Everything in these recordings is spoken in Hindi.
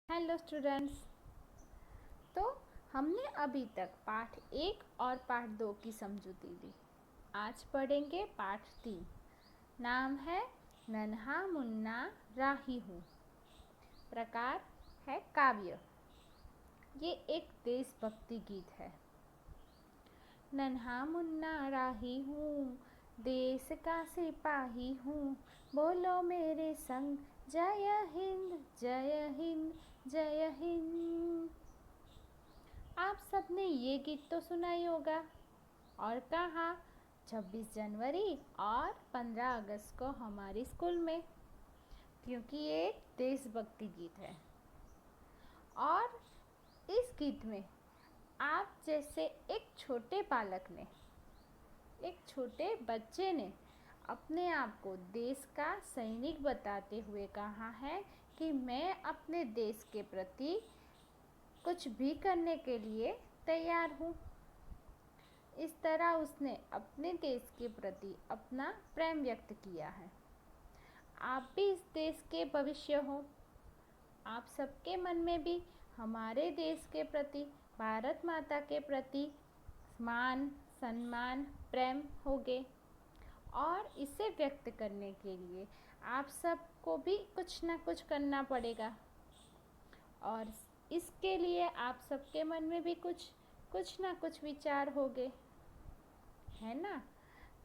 Hello students. तो हमने अभी तक पाठ 1 और पाठ 2 की समझूती ली। आज पढ़ेंगे पाठ 3। नाम है नन्हा मुन्ना राही हूँ। प्रकार है काव्य। ये एक देशभक्ति गीत है। नन्हा मुन्ना राही हूँ, देश का सिपाही हूँ, बोलो मेरे संग जय हिंद जय हिंद जय हिंद। आप सबने ये गीत तो सुना ही होगा। और कहाँ? 26 जनवरी और 15 अगस्त को हमारे स्कूल में, क्योंकि ये देशभक्ति गीत है। और इस गीत में आप जैसे एक छोटे बालक ने, एक छोटे बच्चे ने अपने आप को देश का सैनिक बताते हुए कहा है कि मैं अपने देश के प्रति कुछ भी करने के लिए तैयार हूँ। इस तरह उसने अपने देश के प्रति अपना प्रेम व्यक्त किया है। आप भी इस देश के भविष्य हो। आप सबके मन में भी हमारे देश के प्रति, भारत माता के प्रति मान, सम्मान, प्रेम होगे। और इसे व्यक्त करने के लिए आप सबको भी कुछ ना कुछ करना पड़ेगा। और इसके लिए आप सबके मन में भी कुछ ना कुछ विचार होंगे, है ना।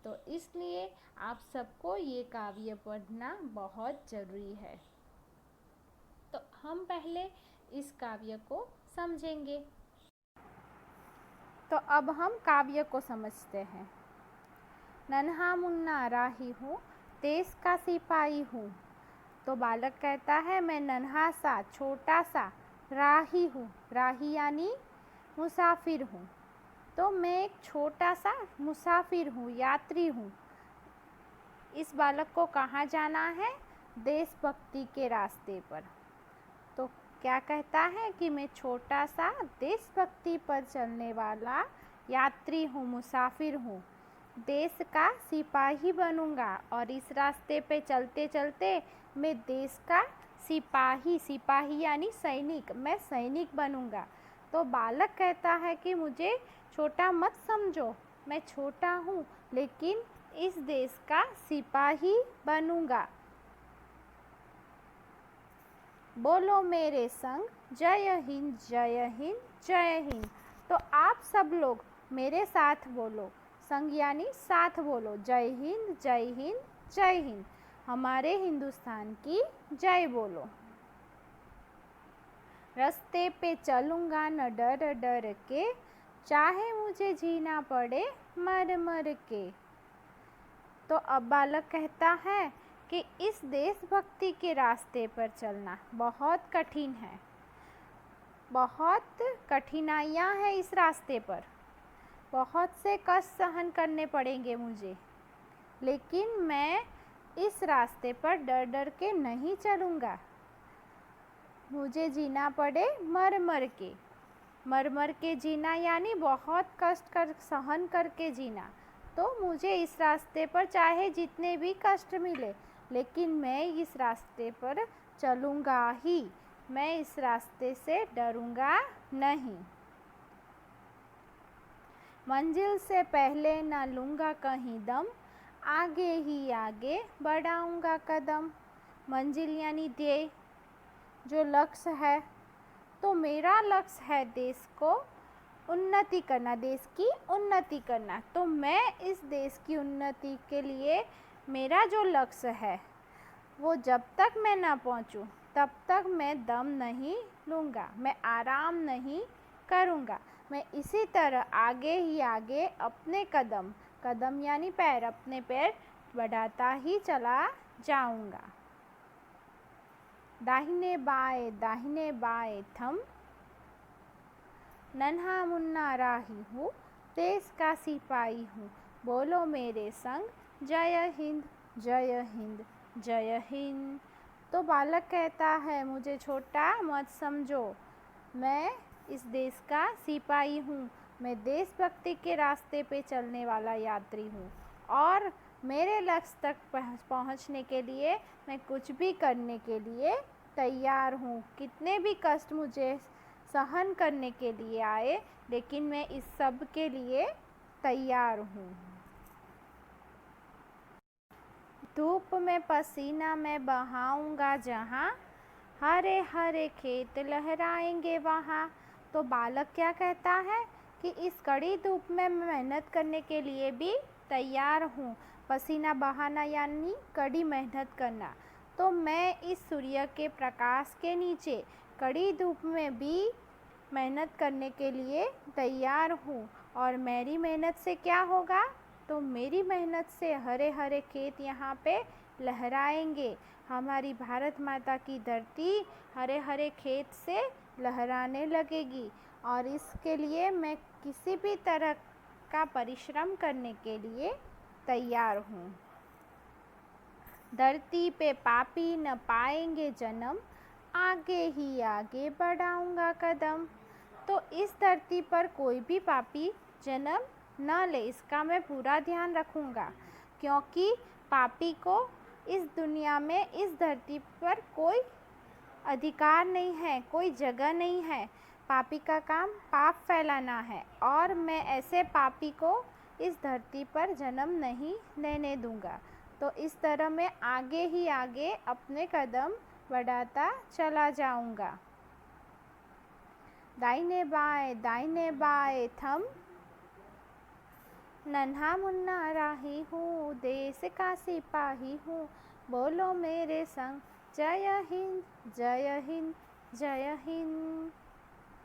तो इसलिए आप सबको ये काव्य पढ़ना बहुत ज़रूरी है। तो हम पहले इस काव्य को समझेंगे। तो अब हम काव्य को समझते हैं। नन्हा मुन्ना राही हूँ, देश का सिपाही हूँ। तो बालक कहता है मैं नन्हा सा, छोटा सा राही हूँ। राही यानी मुसाफिर हूँ। तो मैं एक छोटा सा मुसाफिर हूँ, यात्री हूँ। इस बालक को कहाँ जाना है? देशभक्ति के रास्ते पर। तो क्या कहता है कि मैं छोटा सा देशभक्ति पर चलने वाला यात्री हूँ, मुसाफिर हूँ। देश का सिपाही बनूंगा और इस रास्ते पे चलते चलते मैं देश का सिपाही यानी सैनिक, मैं सैनिक बनूंगा। तो बालक कहता है कि मुझे छोटा मत समझो, मैं छोटा हूँ लेकिन इस देश का सिपाही बनूंगा। बोलो मेरे संग जय हिंद जय हिंद जय हिंद। तो आप सब लोग मेरे साथ बोलो, संग यानी साथ बोलो, जय हिंद जय हिंद जय हिंद। हमारे हिंदुस्तान की जय बोलो। रास्ते पे चलूँगा न डर डर के, चाहे मुझे जीना पड़े मर मर के। तो अब बालक कहता है कि इस देशभक्ति के रास्ते पर चलना बहुत कठिन है, बहुत कठिनाइयाँ हैं इस रास्ते पर, बहुत से कष्ट सहन करने पड़ेंगे मुझे। लेकिन मैं इस रास्ते पर डर डर के नहीं चलूँगा। मुझे जीना पड़े मर मर के जीना यानी बहुत कष्ट कर सहन करके जीना। तो मुझे इस रास्ते पर चाहे जितने भी कष्ट मिले, लेकिन मैं इस रास्ते पर चलूँगा ही। मैं इस रास्ते से डरूँगा नहीं। मंजिल से पहले न लूँगा कहीं दम, आगे ही आगे बढ़ाऊँगा कदम। मंजिल यानी ध्येय, जो लक्ष्य है। तो मेरा लक्ष्य है देश को उन्नति करना, देश की उन्नति करना। तो मैं इस देश की उन्नति के लिए मेरा जो लक्ष्य है वो जब तक मैं ना पहुंचूं तब तक मैं दम नहीं लूँगा, मैं आराम नहीं करूँगा। मैं इसी तरह आगे ही आगे अपने कदम यानी पैर, अपने पैर बढ़ाता ही चला जाऊँगा। दाहिने बाएं थम, नन्हा मुन्ना राही हूँ, देश का सिपाही हूँ। बोलो मेरे संग जय हिंद जय हिंद जय हिंद। तो बालक कहता है मुझे छोटा मत समझो, मैं इस देश का सिपाही हूँ, मैं देशभक्ति के रास्ते पे चलने वाला यात्री हूँ और मेरे लक्ष्य तक पहुँचने के लिए मैं कुछ भी करने के लिए तैयार हूँ। कितने भी कष्ट मुझे सहन करने के लिए आए, लेकिन मैं इस सब के लिए तैयार हूँ। धूप में पसीना मैं बहाऊंगा जहाँ, हरे हरे खेत लहराएंगे वहाँ। तो बालक क्या कहता है कि इस कड़ी धूप में मेहनत करने के लिए भी तैयार हूँ। पसीना बहाना यानी कड़ी मेहनत करना। तो मैं इस सूर्य के प्रकाश के नीचे कड़ी धूप में भी मेहनत करने के लिए तैयार हूँ। और मेरी मेहनत से क्या होगा? तो मेरी मेहनत से हरे हरे खेत यहाँ पे लहराएंगे। हमारी भारत माता की धरती हरे हरे खेत से लहराने लगेगी। और इसके लिए मैं किसी भी तरह का परिश्रम करने के लिए तैयार हूँ। धरती पे पापी न पाएंगे जन्म, आगे ही आगे बढ़ाऊंगा कदम। तो इस धरती पर कोई भी पापी जन्म न ले, इसका मैं पूरा ध्यान रखूँगा। क्योंकि पापी को इस दुनिया में, इस धरती पर कोई अधिकार नहीं है, कोई जगह नहीं है। पापी का काम पाप फैलाना है, और मैं ऐसे पापी को इस धरती पर जन्म नहीं लेने दूँगा। तो इस तरह मैं आगे ही आगे अपने कदम बढ़ाता चला जाऊँगा। दाहिने बाएं थम, नन्हा मुन्ना राही हूँ, देश का सिपाही हूँ, बोलो मेरे संग जय हिंद जय हिंद जय हिंद।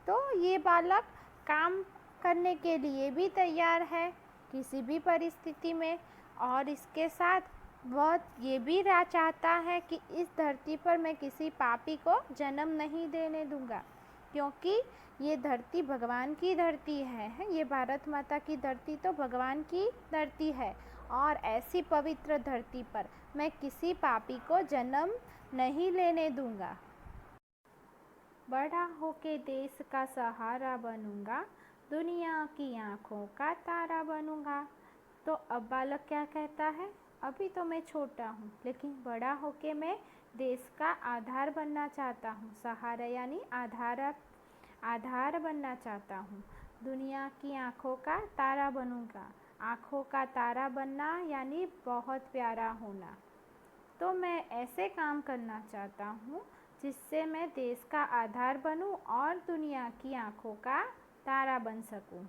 तो ये बालक काम करने के लिए भी तैयार है किसी भी परिस्थिति में, और इसके साथ वह ये भी चाहता है कि इस धरती पर मैं किसी पापी को जन्म नहीं देने दूंगा। क्योंकि ये धरती भगवान की धरती है, ये भारत माता की धरती तो भगवान की धरती है, और ऐसी पवित्र धरती पर मैं किसी पापी को जन्म नहीं लेने दूंगा। बड़ा होके देश का सहारा बनूंगा, दुनिया की आँखों का तारा बनूंगा। तो अब बालक क्या कहता है? अभी तो मैं छोटा हूँ, लेकिन बड़ा होके मैं देश का आधार बनना चाहता हूँ। सहारा यानी आधार बनना चाहता हूँ। दुनिया की आँखों का तारा बनूंगा। आँखों का तारा बनना यानी बहुत प्यारा होना। तो मैं ऐसे काम करना चाहता हूँ जिससे मैं देश का आधार बनूं और दुनिया की आँखों का तारा बन सकूं।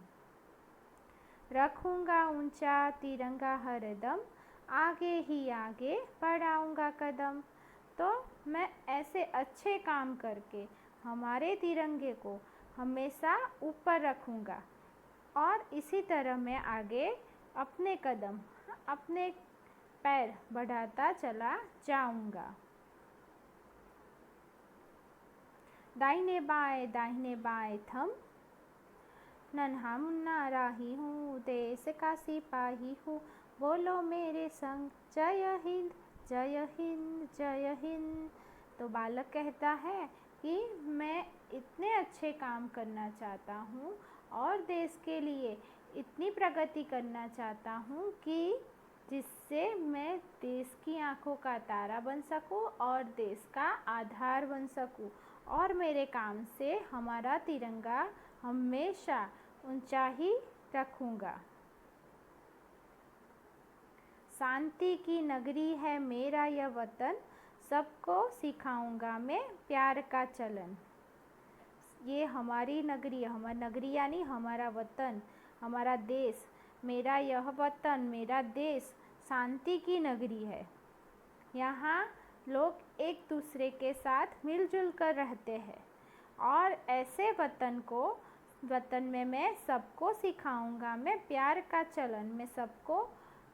रखूँगा ऊंचा तिरंगा हरदम, आगे ही आगे बढ़ाऊँगा कदम। तो मैं ऐसे अच्छे काम करके हमारे तिरंगे को हमेशा ऊपर रखूँगा, और इसी तरह मैं आगे अपने कदम, अपने पैर बढ़ाता चला जाऊँगा। दाहिने बाएं थम, नन्हा मुन्ना राही हूँ, देश का सिपाही हूँ, बोलो मेरे संग जय हिंद जय हिंद जय हिंद। तो बालक कहता है कि मैं इतने अच्छे काम करना चाहता हूँ और देश के लिए इतनी प्रगति करना चाहता हूँ कि जिससे मैं देश की आँखों का तारा बन सकूँ और देश का आधार बन सकूँ, और मेरे काम से हमारा तिरंगा हमेशा ऊंचा ही रखूँगा। शांति की नगरी है मेरा यह वतन, सबको सिखाऊंगा मैं प्यार का चलन। ये हमारी नगरी, हमारी नगरी यानी हमारा वतन, हमारा देश, मेरा यह वतन, मेरा देश शांति की नगरी है। यहाँ लोग एक दूसरे के साथ मिलजुल कर रहते हैं, और ऐसे वतन में मैं सबको सिखाऊंगा मैं प्यार का चलन। मैं सबको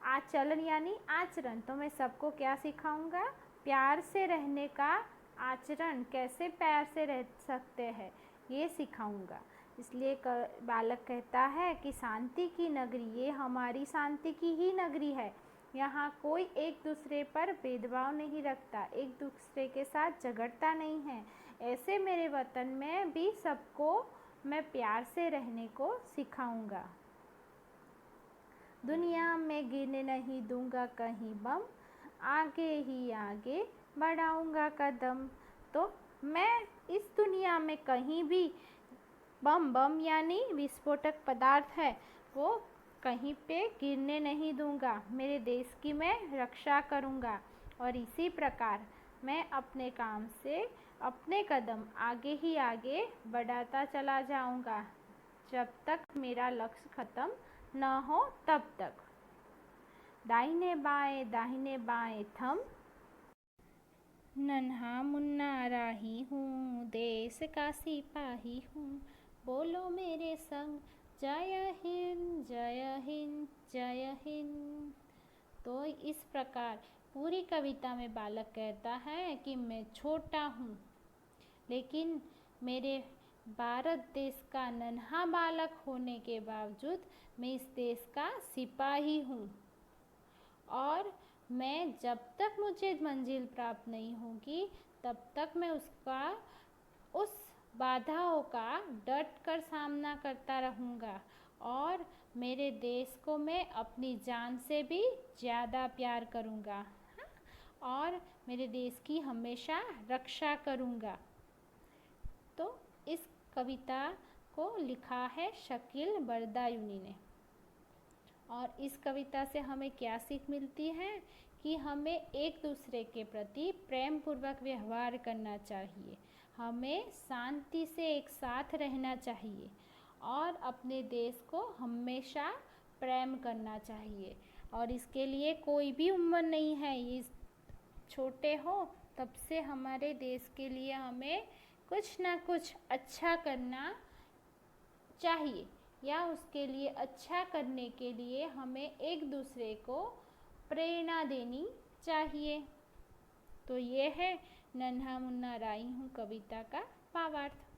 आचरण यानी आचरण, तो मैं सबको क्या सिखाऊंगा? प्यार से रहने का आचरण, कैसे प्यार से रह सकते हैं ये सिखाऊंगा। इसलिए बालक कहता है कि शांति की नगरी, ये हमारी शांति की ही नगरी है। यहाँ कोई एक दूसरे पर भेदभाव नहीं रखता, एक दूसरे के साथ झगड़ता नहीं है। ऐसे मेरे वतन में भी सबको मैं प्यार से रहने को सिखाऊंगा। दुनिया में गिरने नहीं दूंगा कहीं बम, आगे ही आगे बढ़ाऊंगा कदम। तो मैं इस दुनिया में कहीं भी बम बम यानी विस्फोटक पदार्थ है वो कहीं पे गिरने नहीं दूंगा। मेरे देश की मैं रक्षा करूंगा और इसी प्रकार मैं अपने काम से अपने कदम आगे ही आगे बढ़ाता चला जाऊंगा जब तक मेरा लक्ष्य खत्म न हो तब तक। दाहिने बाएं थम, नन्हा मुन्ना राही हूँ, देश का सिपाही हूँ, बोलो मेरे संग जय हिंद जय हिंद जय हिंद। तो इस प्रकार पूरी कविता में बालक कहता है कि मैं छोटा हूँ लेकिन मेरे भारत देश का नन्हा बालक होने के बावजूद मैं इस देश का सिपाही हूँ और मैं जब तक मुझे मंजिल प्राप्त नहीं होगी तब तक मैं उस बाधाओं का डट कर सामना करता रहूँगा और मेरे देश को मैं अपनी जान से भी ज़्यादा प्यार करूँगा और मेरे देश की हमेशा रक्षा करूँगा। तो इस कविता को लिखा है शकील बरदायूनी ने और इस कविता से हमें क्या सीख मिलती है कि हमें एक दूसरे के प्रति प्रेम पूर्वक व्यवहार करना चाहिए, हमें शांति से एक साथ रहना चाहिए और अपने देश को हमेशा प्रेम करना चाहिए। और इसके लिए कोई भी उम्र नहीं है, ये छोटे हो तब से हमारे देश के लिए हमें कुछ ना कुछ अच्छा करना चाहिए या उसके लिए अच्छा करने के लिए हमें एक दूसरे को प्रेरणा देनी चाहिए। तो ये है नन्हा मुन्ना राई हूँ कविता का भावार्थ।